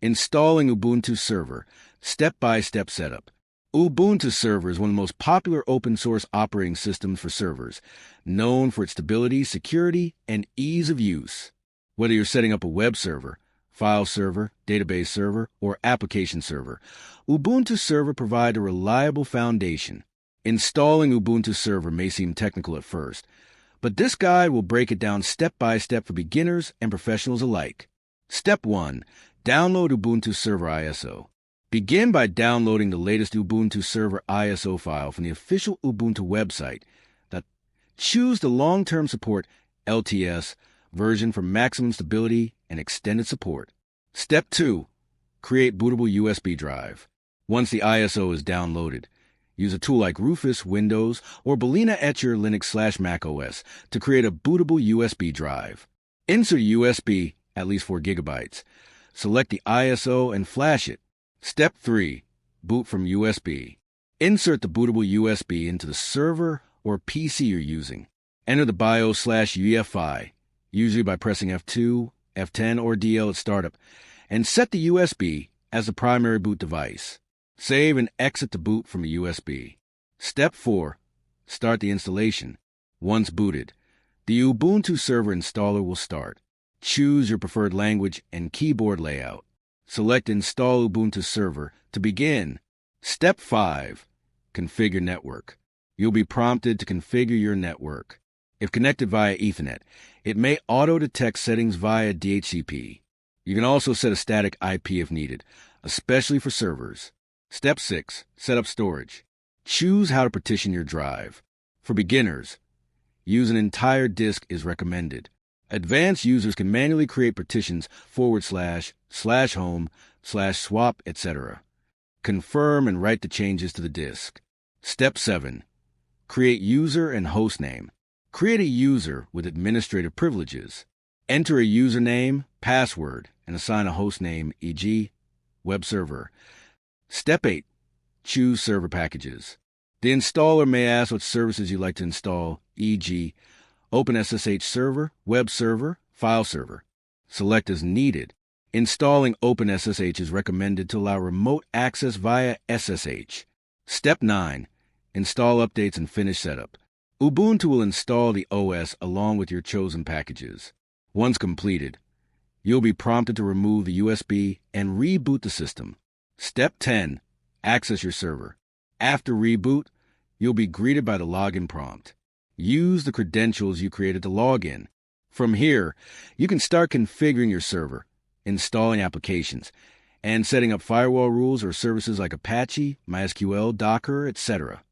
Installing Ubuntu Server, step-by-step setup. Ubuntu Server is one of the most popular open-source operating systems for servers, known for its stability, security, and ease of use. Whether you're setting up a web server, file server, database server, or application server, Ubuntu Server provides a reliable foundation. Installing Ubuntu Server may seem technical at first, but this guide will break it down step-by-step for beginners and professionals alike. Step 1. Download Ubuntu Server ISO. Begin by downloading the latest Ubuntu Server ISO file from the official Ubuntu website. Choose the long-term support LTS version for maximum stability and extended support. Step 2. Create bootable USB drive. Once the ISO is downloaded, use a tool like Rufus, Windows, or Balena at your Linux/Mac OS to create a bootable USB drive. Insert a USB, at least 4 gigabytes. Select the ISO and flash it. Step 3. Boot from USB. Insert the bootable USB into the server or PC you're using. Enter the BIOS/UEFI, usually by pressing F2, F10, or DL at startup, and set the USB as the primary boot device. Save and exit the boot from a USB. Step 4. Start the installation. Once booted, the Ubuntu Server installer will start. Choose your preferred language and keyboard layout. Select Install Ubuntu Server to begin. Step 5. Configure network. You'll be prompted to configure your network. If connected via Ethernet, it may auto-detect settings via DHCP. You can also set a static IP if needed, especially for servers. Step 6. Set up storage. Choose how to partition your drive. For beginners, use an entire disk is recommended. Advanced users can manually create partitions //home/swap, etc. Confirm and write the changes to the disk. Step 7. Create user and hostname. Create a user with administrative privileges. Enter a username, password, and assign a hostname, e.g., web server. Step 8. Choose server packages. The installer may ask what services you'd like to install, e.g., OpenSSH server, web server, file server. Select as needed. Installing OpenSSH is recommended to allow remote access via SSH. Step 9. Install updates and finish setup. Ubuntu will install the OS along with your chosen packages. Once completed, you'll be prompted to remove the USB and reboot the system. Step 10. Access your server. After reboot, you'll be greeted by the login prompt. Use the credentials you created to log in. From here, you can start configuring your server, installing applications, and setting up firewall rules or services like Apache, MySQL, Docker, etc.